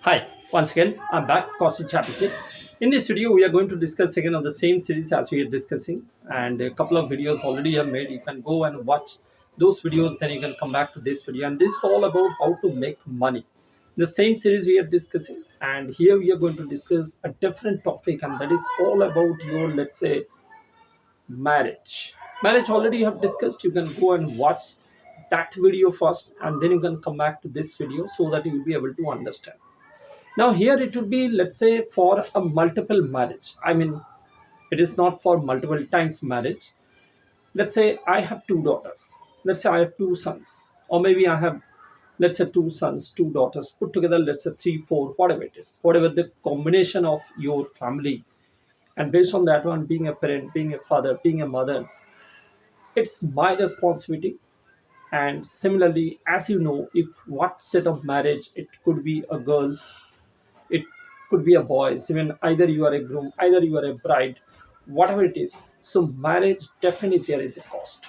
Hi, once again, I'm back, Kaushik Chatterjee. In this video, we are going to discuss again on the same series as we are discussing, and a couple of videos already have made. You can go and watch those videos, then you can come back to this video. And this is all about how to make money. The same series we are discussing, and here we are going to discuss a different topic, and that is all about your, let's say, marriage. Marriage already have discussed. You can go and watch that video first, and then you can come back to this video so that you will be able to understand. Now here it would be, let's say, for a multiple marriage. I mean, it is not for multiple times marriage. Let's say I have two daughters. Let's say I have two sons, or maybe I have, let's say, two sons, two daughters put together. Let's say three, four, whatever it is, whatever the combination of your family, and based on that one, being a parent, being a father, being a mother, it's my responsibility. And similarly, as you know, if what set of marriage, it could be a girl's, it could be a boy's, even either you are a groom, either you are a bride, whatever it is. So marriage, definitely there is a cost.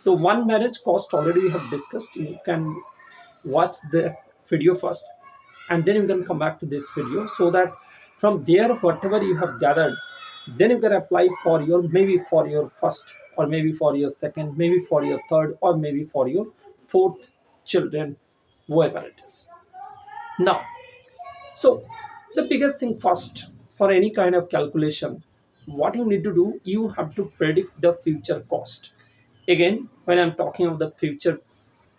So one marriage cost already we have discussed. You can watch the video first, and then you can come back to this video, so that from there whatever you have gathered, then you can apply for your, maybe for your first, or maybe for your second, maybe for your third, or maybe for your fourth children, whoever it is. Now, so the biggest thing first, for any kind of calculation, what you need to do, you have to predict the future cost. Again, when I'm talking of the future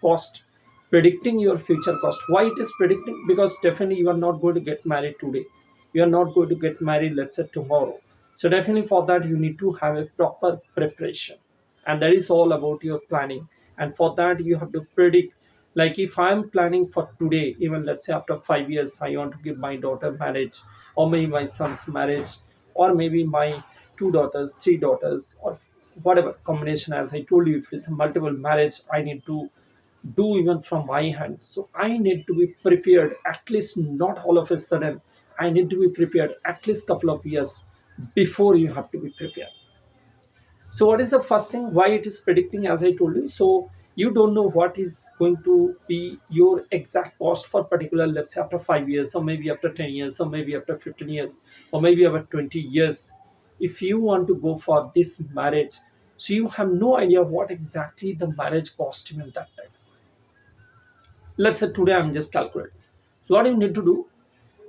cost, predicting your future cost. Why it is predicting? Because definitely you are not going to get married today. You are not going to get married, let's say, tomorrow. So definitely for that you need to have a proper preparation, and that is all about your planning. And for that you have to predict, like if I'm planning for today, even let's say after 5 years I want to give my daughter marriage, or maybe my son's marriage, or maybe my two daughters, three daughters, or whatever combination. As I told you, if it's a multiple marriage, I need to do even from my hand. So I need to be prepared, at least not all of a sudden. I need to be prepared at least couple of years before you have to be prepared. So what is the first thing, why it is predicting? As I told you, so you don't know what is going to be your exact cost for particular, let's say, after 5 years, or maybe after 10 years, or maybe after 15 years, or maybe after 20 years. If you want to go for this marriage, so you have no idea what exactly the marriage cost even that time. Let's say today I'm just calculating. So what you need to do,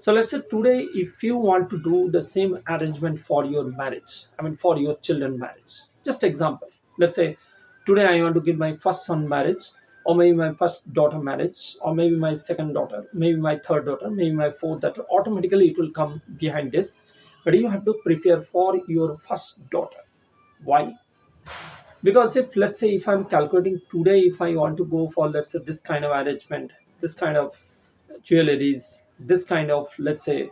so let's say today, if you want to do the same arrangement for your marriage, I mean for your children marriage, just example, let's say today I want to give my first son marriage, or maybe my first daughter marriage, or maybe my second daughter, maybe my third daughter, maybe my fourth daughter. Automatically it will come behind this, but you have to prepare for your first daughter. Why? Because if, let's say, if I'm calculating today, if I want to go for, let's say, this kind of arrangement, this kind of jewelries, this kind of, let's say,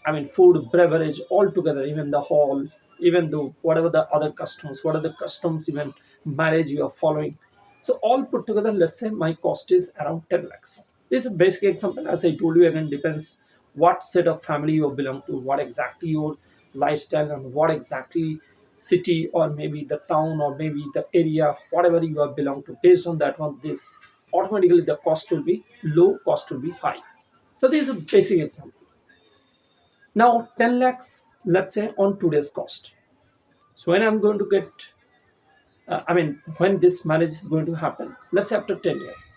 I mean food, beverage, all together, even the hall, even though whatever the other customs, what are the customs, even marriage you are following, so all put together, let's say my cost is around 10 lakhs. This is a basic example. As I told you, again, depends what set of family you belong to, what exactly your lifestyle, and what exactly city, or maybe the town, or maybe the area, whatever you are belong to. Based on that one, this automatically the cost will be low, cost will be high. So this is a basic example. Now 10 lakhs, let's say, on today's cost. So when I'm going to get, I mean, when this marriage is going to happen, let's say after 10 years.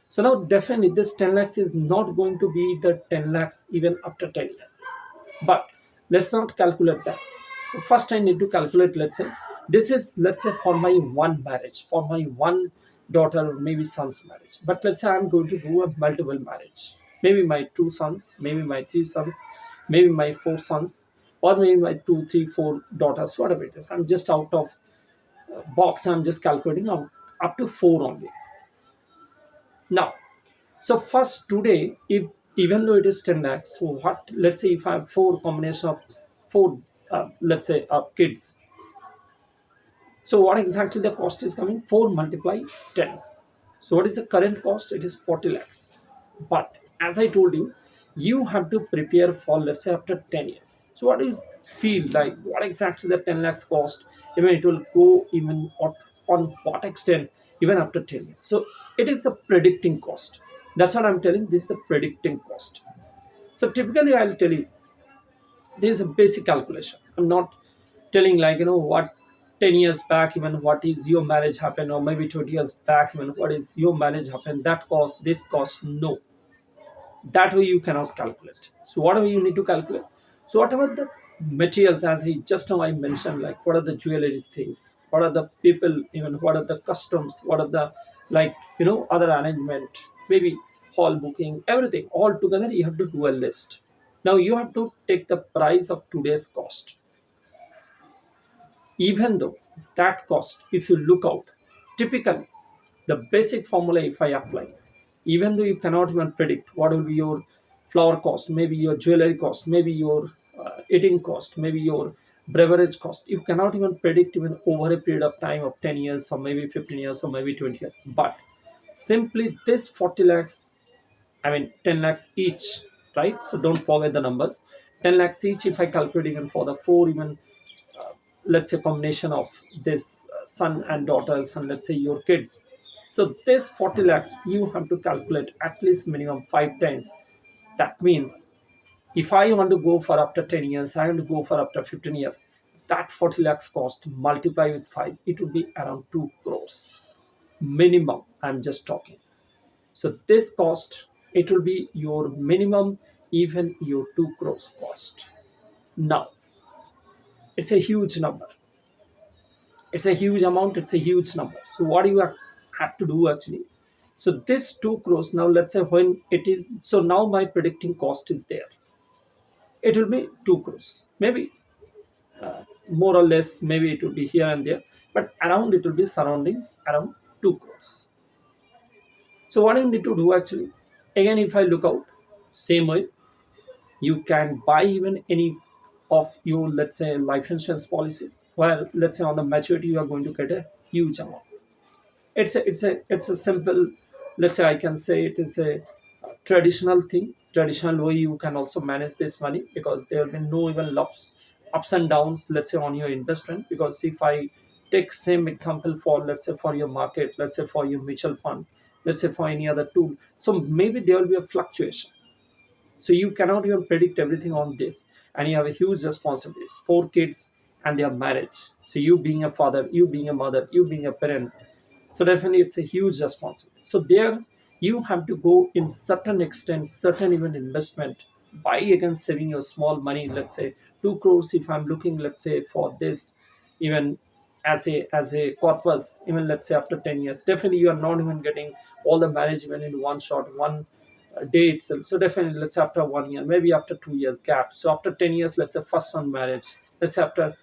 So now definitely this 10 lakhs is not going to be the 10 lakhs even after 10 years. But let's not calculate that. So first I need to calculate, let's say, this is, let's say, for my one marriage, for my one daughter or maybe son's marriage. But let's say I'm going to do a multiple marriage. Maybe my two sons, maybe my three sons, maybe my four sons, or maybe my two, three, four daughters, whatever it is. I'm just out of box, I'm just calculating out up to four only. Now, so first today, if even though it is 10 lakhs, so what, let's say if I have four combination of four, let's say, kids. So what exactly the cost is coming? 4 multiply 10. So what is the current cost? It is 40 lakhs. But as I told you, you have to prepare for, let's say, after 10 years. So what do you feel like? What exactly the 10 lakhs cost? Even it will go even on what extent even after 10 years. So it is a predicting cost. That's what I'm telling. This is the predicting cost. So typically, I'll tell you there's a basic calculation. I'm not telling like what 10 years back even what is your marriage happened, or maybe 20 years back even what is your marriage happened, that cost, this cost. No, that way you cannot calculate. So whatever you need to calculate, so whatever the materials, as he just now I mentioned, like what are the jewelry things, what are the people, even what are the customs, what are the like other arrangement, maybe hall booking, everything all together you have to do a list. Now you have to take the price of today's cost. Even though that cost, if you look out, typically the basic formula if I apply, even though you cannot even predict what will be your flower cost, maybe your jewelry cost, maybe your eating cost, maybe your beverage cost, you cannot even predict even over a period of time of 10 years or maybe 15 years or maybe 20 years. But simply this 40 lakhs, I mean 10 lakhs each, right? So don't forget the numbers. 10 lakhs each, if I calculate even for the four, even let's say combination of this son and daughters, and let's say your kids. So this 40 lakhs you have to calculate at least minimum 5 times. That means if I want to go for after 10 years, I want to go for after 15 years, that 40 lakhs cost multiply with 5, it would be around 2 crores minimum. I'm just talking. So this cost, it will be your minimum, even your 2 crores cost. Now it's a huge number, it's a huge amount, it's a huge number. So what do you have to do actually? So this 2 crores, now let's say when it is, so now my predicting cost is there, it will be 2 crores maybe, more or less, maybe it will be here and there, but around it will be surroundings around 2 crores. So what you need to do actually, again if I look out, same way you can buy even any of your, let's say, life insurance policies, where let's say on the maturity you are going to get a huge amount. It's a simple, let's say I can say it is a traditional thing, traditional way you can also manage this money, because there will be no even ups and downs, let's say, on your investment. Because if I take same example for, let's say, for your market, let's say for your mutual fund, let's say for any other tool, so maybe there will be a fluctuation. So you cannot even predict everything on this, and you have a huge responsibilities, four kids and their marriage. So you being a father, you being a mother, you being a parent, so definitely it's a huge responsibility. So there you have to go in certain extent, certain even investment, by again saving your small money, let's say 2 crores if I'm looking, let's say for this, even as a corpus, even let's say after 10 years, definitely you are not even getting all the management in one shot, one day itself. So definitely let's say after 1 year, maybe after 2 years gap, so after 10 years, let's say first son marriage, let's say after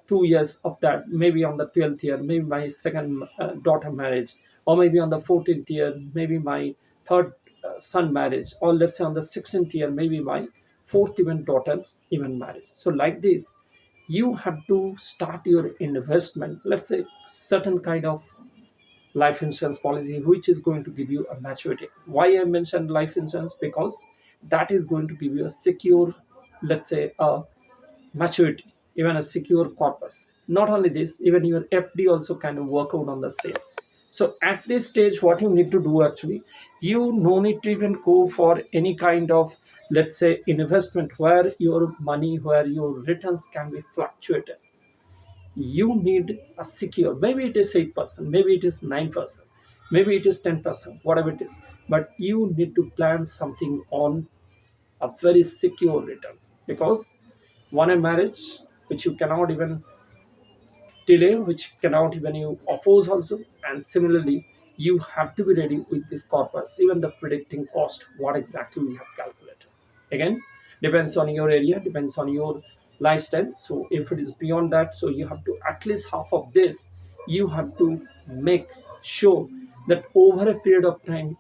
2 years of that, maybe on the 12th year, maybe my second daughter marriage, or maybe on the 14th year, maybe my third son marriage, or let's say on the 16th year, maybe my fourth even daughter even marriage. So like this, you have to start your investment, let's say certain kind of life insurance policy which is going to give you a maturity. Why I mentioned life insurance? Because that is going to give you a secure, let's say, a maturity, even a secure corpus. Not only this, even your FD also kind of work out on the same. So at this stage, what you need to do actually, you no need to even go for any kind of, let's say, investment where your money, where your returns can be fluctuated. You need a secure, maybe it is 8%, maybe it is 9%, maybe it is 10%, whatever it is, but you need to plan something on a very secure return. Because one, a marriage which you cannot even delay, which cannot even you oppose also, and similarly you have to be ready with this corpus, even the predicting cost, what exactly we have calculated. Again, depends on your area, depends on your lifestyle. So if it is beyond that, so you have to at least half of this, you have to make sure that over a period of time,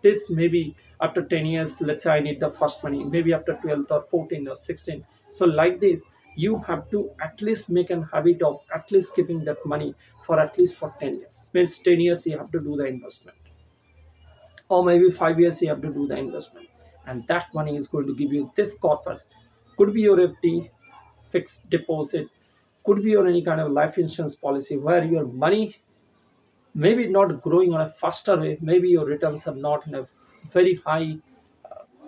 this maybe after 10 years, let's say I need the first money, maybe after 12th or 14 or 16. So like this, you have to at least make an habit of at least keeping that money for at least for 10 years. Means 10 years you have to do the investment, or maybe 5 years you have to do the investment, and that money is going to give you this corpus. Could be your FD, fixed deposit, could be your any kind of life insurance policy where your money maybe not growing on a faster way, maybe your returns are not enough, very high,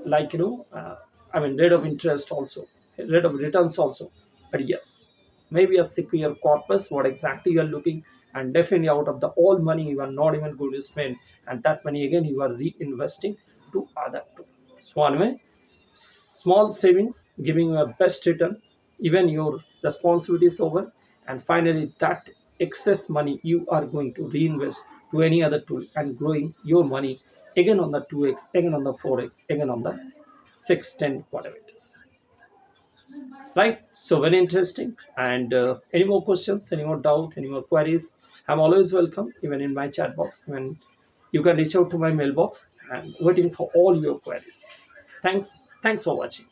like I mean rate of interest also, rate of returns also. But yes, maybe a secure corpus, what exactly you are looking, and definitely out of the all money you are not even going to spend, and that money again you are reinvesting to other too. So anyway, small savings giving you a best return, even your responsibility is over, and finally that excess money you are going to reinvest to any other tool and growing your money again on the 2x, again on the 4x, again on the 6, 10, whatever it is. Right? So very interesting. And any more questions, any more doubt, any more queries, I'm always welcome, even in my chat box. When you can reach out to my mailbox and waiting for all your queries. Thanks for watching.